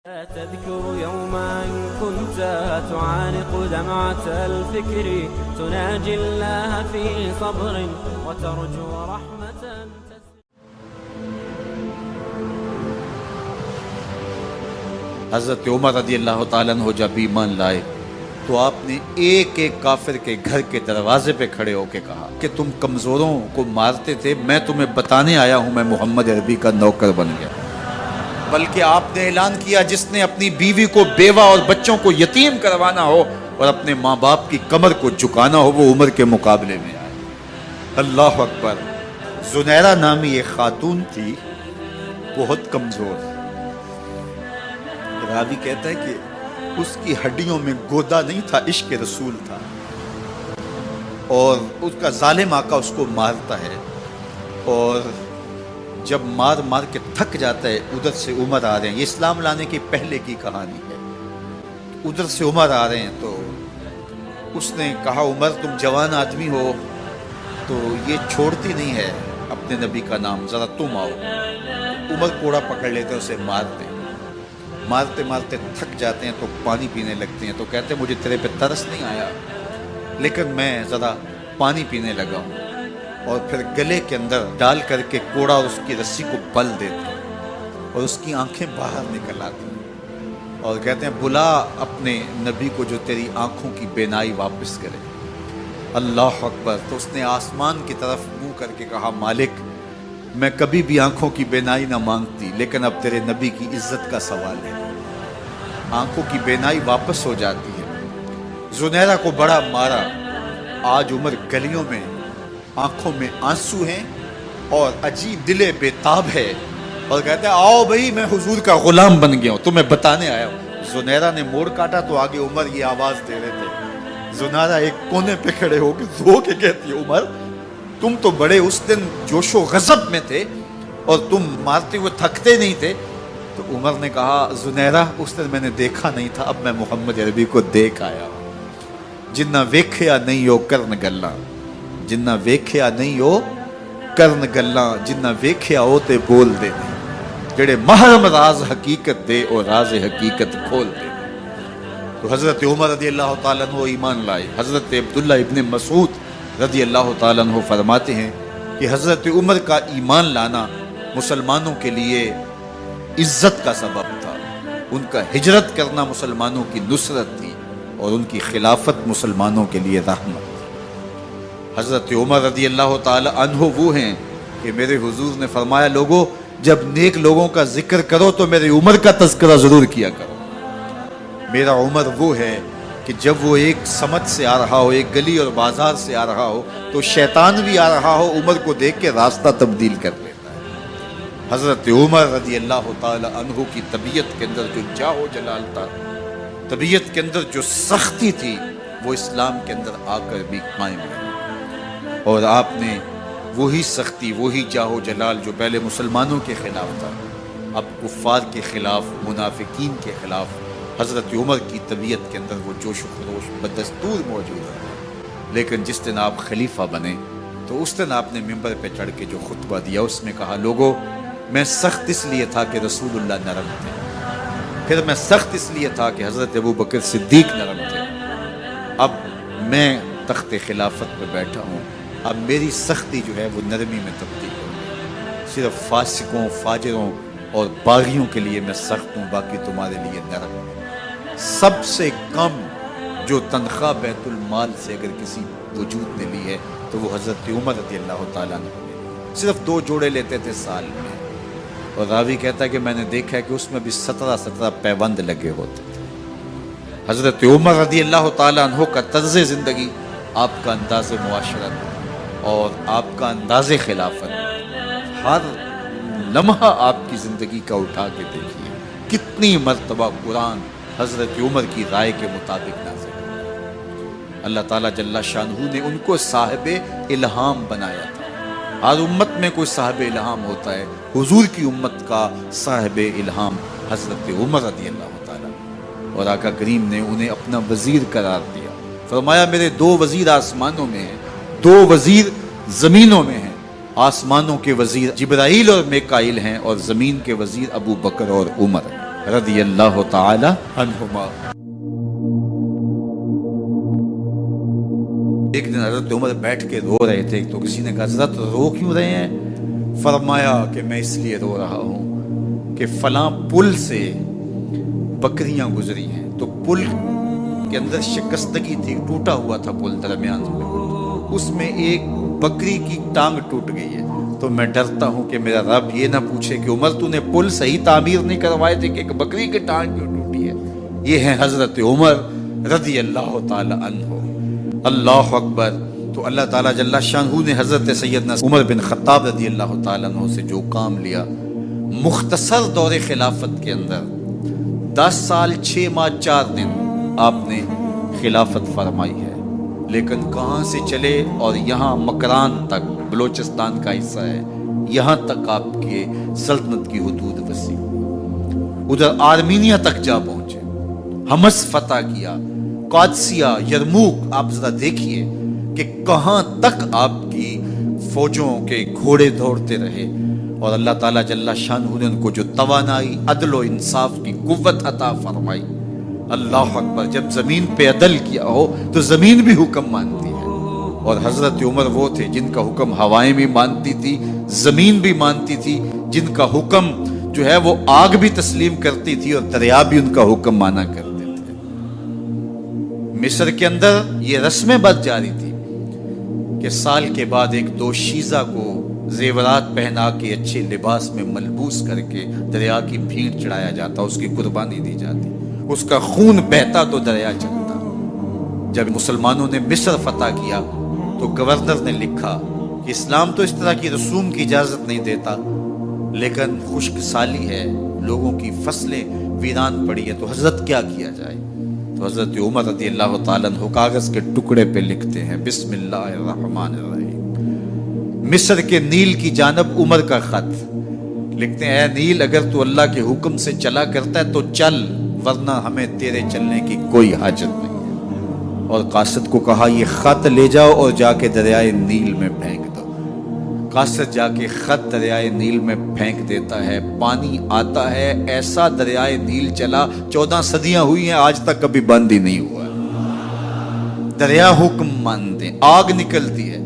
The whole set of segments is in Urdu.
تذكر يوما كنت تعانق دمعة الفكر تناجي الله في صبر وترجو رحمة. حضرت عمر رضی اللہ تعالیٰ عنہ جب ایمان لائے تو آپ نے ایک ایک کافر کے گھر کے دروازے پہ کھڑے ہو کے کہا کہ تم کمزوروں کو مارتے تھے، میں تمہیں بتانے آیا ہوں میں محمد عربی کا نوکر بن گیا۔ بلکہ آپ نے اعلان کیا جس نے اپنی بیوی کو بیوہ اور بچوں کو یتیم کروانا ہو اور اپنے ماں باپ کی کمر کو جھکانا ہو وہ عمر کے مقابلے میں آئے۔ اللہ اکبر۔ زنیرہ نامی ایک خاتون تھی، بہت کمزور، راوی کہتا ہے کہ اس کی ہڈیوں میں گودا نہیں تھا، عشق رسول تھا، اور اس کا ظالم آقا اس کو مارتا ہے، اور جب مار مار کے تھک جاتا ہے ادھر سے عمر آ رہے ہیں، یہ اسلام لانے کے پہلے کی کہانی ہے، ادھر سے عمر آ رہے ہیں تو اس نے کہا عمر تم جوان آدمی ہو تو یہ چھوڑتی نہیں ہے اپنے نبی کا نام، ذرا تم آؤ۔ عمر کوڑا پکڑ لیتے اسے مارتے مارتے تھک جاتے ہیں تو پانی پینے لگتے ہیں، تو کہتے ہیں مجھے تیرے پہ ترس نہیں آیا لیکن میں ذرا پانی پینے لگا ہوں، اور پھر گلے کے اندر ڈال کر کے کوڑا اور اس کی رسی کو بل دیتے ہیں اور اس کی آنکھیں باہر نکل آتی ہیں اور کہتے ہیں بلا اپنے نبی کو جو تیری آنکھوں کی بینائی واپس کرے۔ اللہ اکبر۔ تو اس نے آسمان کی طرف منہ کر کے کہا مالک میں کبھی بھی آنکھوں کی بینائی نہ مانگتی لیکن اب تیرے نبی کی عزت کا سوال ہے۔ آنکھوں کی بینائی واپس ہو جاتی ہے۔ زنیرہ کو بڑا مارا، آج عمر گلیوں میں آنکھوں میں آنسو ہیں اور عجیب دلے بے تاب ہے اور کہتے ہیں آؤ بھئی میں حضور کا غلام بن گیا ہوں، تمہیں بتانے آیا ہوں۔ زنیرہ نے موڑ کاٹا تو آگے عمر یہ آواز دے رہے تھے۔ زنیرہ ایک کونے پہ کھڑے ہو کے رو کے کہتی ہے عمر تم تو بڑے اس دن جوش و غضب میں تھے اور تم مارتے ہوئے تھکتے نہیں تھے۔ تو عمر نے کہا زنیرہ اس دن میں نے دیکھا نہیں تھا، اب میں محمد عربی کو دیکھ آیا ہوں۔ جنہ ویکھیا نہیں ہو کرن گلاں، جنہ ویکھیا نہیں ہو کرن گلاں، جنہ ویکھیا ہو تے بول دے نہیں، جڑے محرم راز حقیقت دے اور راز حقیقت کھول دے۔ تو حضرت عمر رضی اللہ تعالیٰ عنہ ایمان لائے۔ حضرت عبداللہ ابن مسعود رضی اللہ تعالیٰ عنہ فرماتے ہیں کہ حضرت عمر کا ایمان لانا مسلمانوں کے لیے عزت کا سبب تھا، ان کا ہجرت کرنا مسلمانوں کی نصرت تھی اور ان کی خلافت مسلمانوں کے لیے رحمت۔ حضرت عمر رضی اللہ تعالی عنہ وہ ہیں کہ میرے حضور نے فرمایا لوگوں جب نیک لوگوں کا ذکر کرو تو میرے عمر کا تذکرہ ضرور کیا کرو۔ میرا عمر وہ ہے کہ جب وہ ایک سمت سے آ رہا ہو، ایک گلی اور بازار سے آ رہا ہو تو شیطان بھی آ رہا ہو عمر کو دیکھ کے راستہ تبدیل کر لیتا ہے۔ حضرت عمر رضی اللہ تعالی عنہ کی طبیعت کے اندر جو جاہ و جلال تھا، طبیعت کے اندر جو سختی تھی وہ اسلام کے اندر آ کر بھی قائم ہے، اور آپ نے وہی سختی وہی جاہ و جلال جو پہلے مسلمانوں کے خلاف تھا اب کفار کے خلاف، منافقین کے خلاف حضرت عمر کی طبیعت کے اندر وہ جوش و خروش بدستور موجود ہے۔ لیکن جس دن آپ خلیفہ بنے تو اس دن آپ نے ممبر پہ چڑھ کے جو خطبہ دیا اس میں کہا لوگوں میں سخت اس لیے تھا کہ رسول اللہ نرم تھے، پھر میں سخت اس لیے تھا کہ حضرت ابوبکر صدیق نرم تھے، اب میں تخت خلافت پہ بیٹھا ہوں، اب میری سختی جو ہے وہ نرمی میں تبدیل ہو گئی، صرف فاسقوں فاجروں اور باغیوں کے لیے میں سخت ہوں، باقی تمہارے لیے نرم ہوں۔ سب سے کم جو تنخواہ بیت المال سے اگر کسی وجود نے لی ہے تو وہ حضرت عمر رضی اللہ تعالیٰ عنہ نے صرف 2 جوڑے لیتے تھے سال میں، اور راوی کہتا ہے کہ میں نے دیکھا ہے کہ اس میں بھی 17 پیوند لگے ہوتے تھے۔ حضرت عمر رضی اللہ تعالیٰ عنہ کا طرز زندگی، آپ کا انداز معاشرت اور آپ کا انداز خلافت، ہر لمحہ آپ کی زندگی کا اٹھا کے دیکھیے کتنی مرتبہ قرآن حضرت عمر کی رائے کے مطابق نازل ہے۔ اللہ تعالیٰ جل شانہ نے ان کو صاحب الہام بنایا تھا۔ ہر امت میں کوئی صاحب الہام ہوتا ہے، حضور کی امت کا صاحب الہام حضرت عمر رضی اللہ تعالیٰ، اور آقا کریم نے انہیں اپنا وزیر قرار دیا۔ فرمایا میرے 2 وزیر آسمانوں میں ہیں، 2 وزیر زمینوں میں ہیں، آسمانوں کے وزیر جبرائیل اور میکائیل ہیں اور زمین کے وزیر ابو بکر اور عمر ہیں۔ رضی اللہ تعالی عنہما۔ ایک دن حضرت عمر بیٹھ کے رو رہے تھے تو کسی نے کہا حضرت رو کیوں رہے ہیں؟ فرمایا کہ میں اس لیے رو رہا ہوں کہ فلاں پل سے بکریاں گزری ہیں، تو پل کے اندر شکستگی تھی، ٹوٹا ہوا تھا پل درمیان میں، اس میں ایک بکری کی ٹانگ ٹوٹ گئی ہے، تو میں ڈرتا ہوں کہ میرا رب یہ نہ پوچھے کہ عمر تو نے پل صحیح تعمیر نہیں کروائے تھے کہ ایک بکری کی ٹانگ کیوں ٹوٹی ہے۔ یہ ہیں حضرت عمر رضی اللہ تعالی عنہ۔ اللہ اکبر۔ تو اللہ تعالیٰ جل شانہ نے حضرت سیدنا عمر بن خطاب رضی اللہ تعالیٰ عنہ سے جو کام لیا، مختصر دور خلافت کے اندر 10 سال 6 ماہ 4 دن آپ نے خلافت فرمائی ہے، لیکن کہاں سے چلے اور یہاں مکران تک، بلوچستان کا حصہ ہے، یہاں تک آپ کے سلطنت کی حدود وسیع، ادھر آرمینیا تک جا پہنچے، حمص فتح کیا، قادسیہ، یرموک۔ آپ ذرا دیکھیے کہ کہاں تک آپ کی فوجوں کے گھوڑے دوڑتے رہے، اور اللہ تعالیٰ جل شانہ نے ان کو جو توانائی، عدل و انصاف کی قوت عطا فرمائی۔ اللہ اکبر۔ جب زمین پہ عدل کیا ہو تو زمین بھی حکم مانتی ہے، اور حضرت عمر وہ تھے جن کا حکم ہوائیں بھی مانتی تھی، زمین بھی مانتی تھی، جن کا حکم جو ہے وہ آگ بھی تسلیم کرتی تھی اور دریا بھی ان کا حکم مانا کرتے تھے۔ مصر کے اندر یہ رسمیں بد جاری تھی کہ سال کے بعد ایک دوشیزہ کو زیورات پہنا کے اچھے لباس میں ملبوس کر کے دریا کی بھیڑ چڑھایا جاتا، اس کی قربانی دی جاتی، اس کا خون بہتا تو دریا چلتا۔ جب مسلمانوں نے مصر فتح کیا تو گورنر نے لکھا کہ اسلام تو اس طرح کی رسوم کی اجازت نہیں دیتا، لیکن خشک سالی ہے، لوگوں کی فصلیں ویران پڑی ہے، تو حضرت کیا کیا جائے؟ تو حضرت عمر رضی اللہ تعالیٰ عنہ کاغذ کے ٹکڑے پہ لکھتے ہیں بسم اللہ الرحمن الرحیم، مصر کے نیل کی جانب عمر کا خط لکھتے ہیں، اے نیل اگر تو اللہ کے حکم سے چلا کرتا ہے تو چل، ورنہ ہمیں تیرے چلنے کی کوئی حاجت نہیں ہے۔ اور قاصد کو کہا یہ خط لے جاؤ اور جا کے دریائے نیل میں پھینک دو۔ قاصد جا کے خط دریائے نیل میں پھینک دیتا ہے، پانی آتا ہے، ایسا دریائے نیل چلا، 14 صدیاں ہوئی ہیں آج تک کبھی بند ہی نہیں ہوا۔ دریا حکم مانتے، آگ نکلتی ہے۔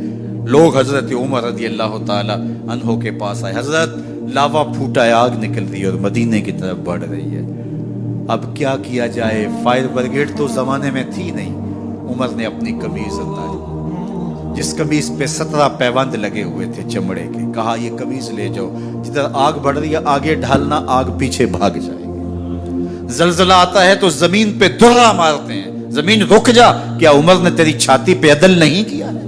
لوگ حضرت عمر رضی اللہ تعالی عنہ کے پاس آئے، حضرت لاوا پھوٹا ہے، آگ نکل رہی ہے اور مدینے کی طرف بڑھ رہی ہے، اب کیا کیا جائے؟ فائر بریگیڈ تو زمانے میں تھی نہیں۔ عمر نے اپنی قمیض اتاری، جس قمیض پہ 17 پیوند لگے ہوئے تھے چمڑے کے، کہا یہ قمیض لے جاؤ، جدھر آگ بڑھ رہی ہے آگے ڈھالنا، آگ پیچھے بھاگ جائے گی۔ زلزلہ آتا ہے تو زمین پہ درہ مارتے ہیں، زمین رک جا، کیا عمر نے تیری چھاتی پہ عدل نہیں کیا ہے؟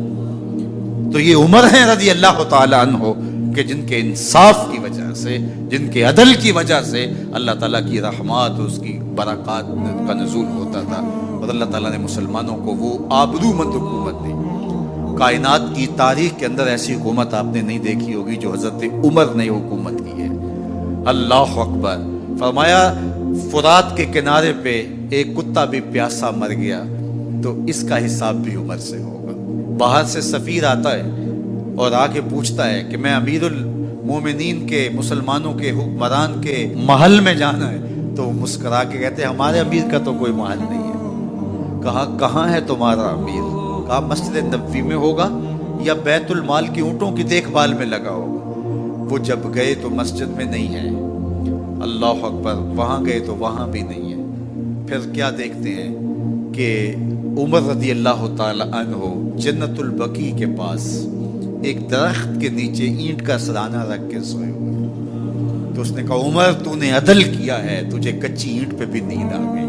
تو یہ عمر ہیں رضی اللہ تعالی عنہ کہ جن کے انصاف کی وجہ سے، جن کے عدل کی وجہ سے اللہ تعالیٰ کی رحمات، اس کی برکات کا نزول ہوتا تھا، اور اللہ تعالیٰ نے مسلمانوں کو وہ آبرو مند حکومت دی۔ کائنات کی تاریخ کے اندر ایسی حکومت آپ نے نہیں دیکھی ہوگی جو حضرت عمر نے حکومت کی ہے۔ اللہ اکبر۔ فرمایا فرات کے کنارے پہ ایک کتا بھی پیاسا مر گیا تو اس کا حساب بھی عمر سے ہوگا۔ باہر سے سفیر آتا ہے اور آ کے پوچھتا ہے کہ میں امیر المومنین کے، مسلمانوں کے حکمران کے محل میں جانا ہے، تو وہ مسکرا کے کہتے ہیں ہمارے امیر کا تو کوئی محل نہیں ہے۔ کہا کہاں ہے تمہارا امیر؟ کہا مسجد نبوی میں ہوگا یا بیت المال کی اونٹوں کی دیکھ بھال میں لگا ہوگا۔ وہ جب گئے تو مسجد میں نہیں ہے، اللہ اکبر، وہاں گئے تو وہاں بھی نہیں ہے۔ پھر کیا دیکھتے ہیں کہ عمر رضی اللہ تعالی عنہ جنت البقیع کے پاس ایک درخت کے نیچے اینٹ کا سرانہ رکھ کے سوئے ہوئے، تو اس نے کہا عمر تو نے عدل کیا ہے، تجھے کچی اینٹ پہ بھی نیند آ گئی،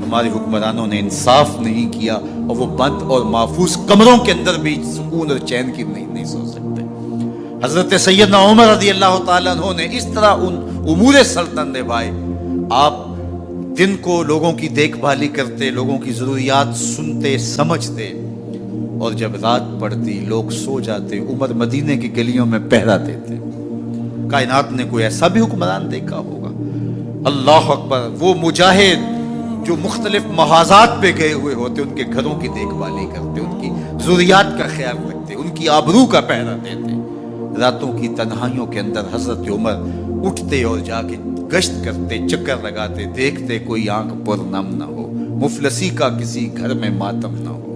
ہمارے حکمرانوں نے انصاف نہیں کیا، اور وہ بند اور محفوظ کمروں کے اندر بھی سکون اور چین کی نیند نہیں سو سکتے۔ حضرت سیدنا عمر رضی اللہ تعالیٰ عنہ نے اس طرح ان امور سلطنت نبھائے۔ آپ دن کو لوگوں کی دیکھ بھالی کرتے، لوگوں کی ضروریات سنتے سمجھتے، اور جب رات پڑتی لوگ سو جاتے، عمر مدینے کی گلیوں میں پہرا دیتے۔ کائنات نے کوئی ایسا بھی حکمران دیکھا ہوگا؟ اللہ اکبر۔ وہ مجاہد جو مختلف محاذات پہ گئے ہوئے ہوتے، ان کے گھروں کی دیکھ بھالی کرتے، ان کی ضروریات کا خیال رکھتے، ان کی آبرو کا پہرا دیتے۔ راتوں کی تنہائیوں کے اندر حضرت عمر اٹھتے اور جا کے گشت کرتے، چکر لگاتے، دیکھتے کوئی آنکھ پر نم نہ ہو، مفلسی کا کسی گھر میں ماتم نہ ہو۔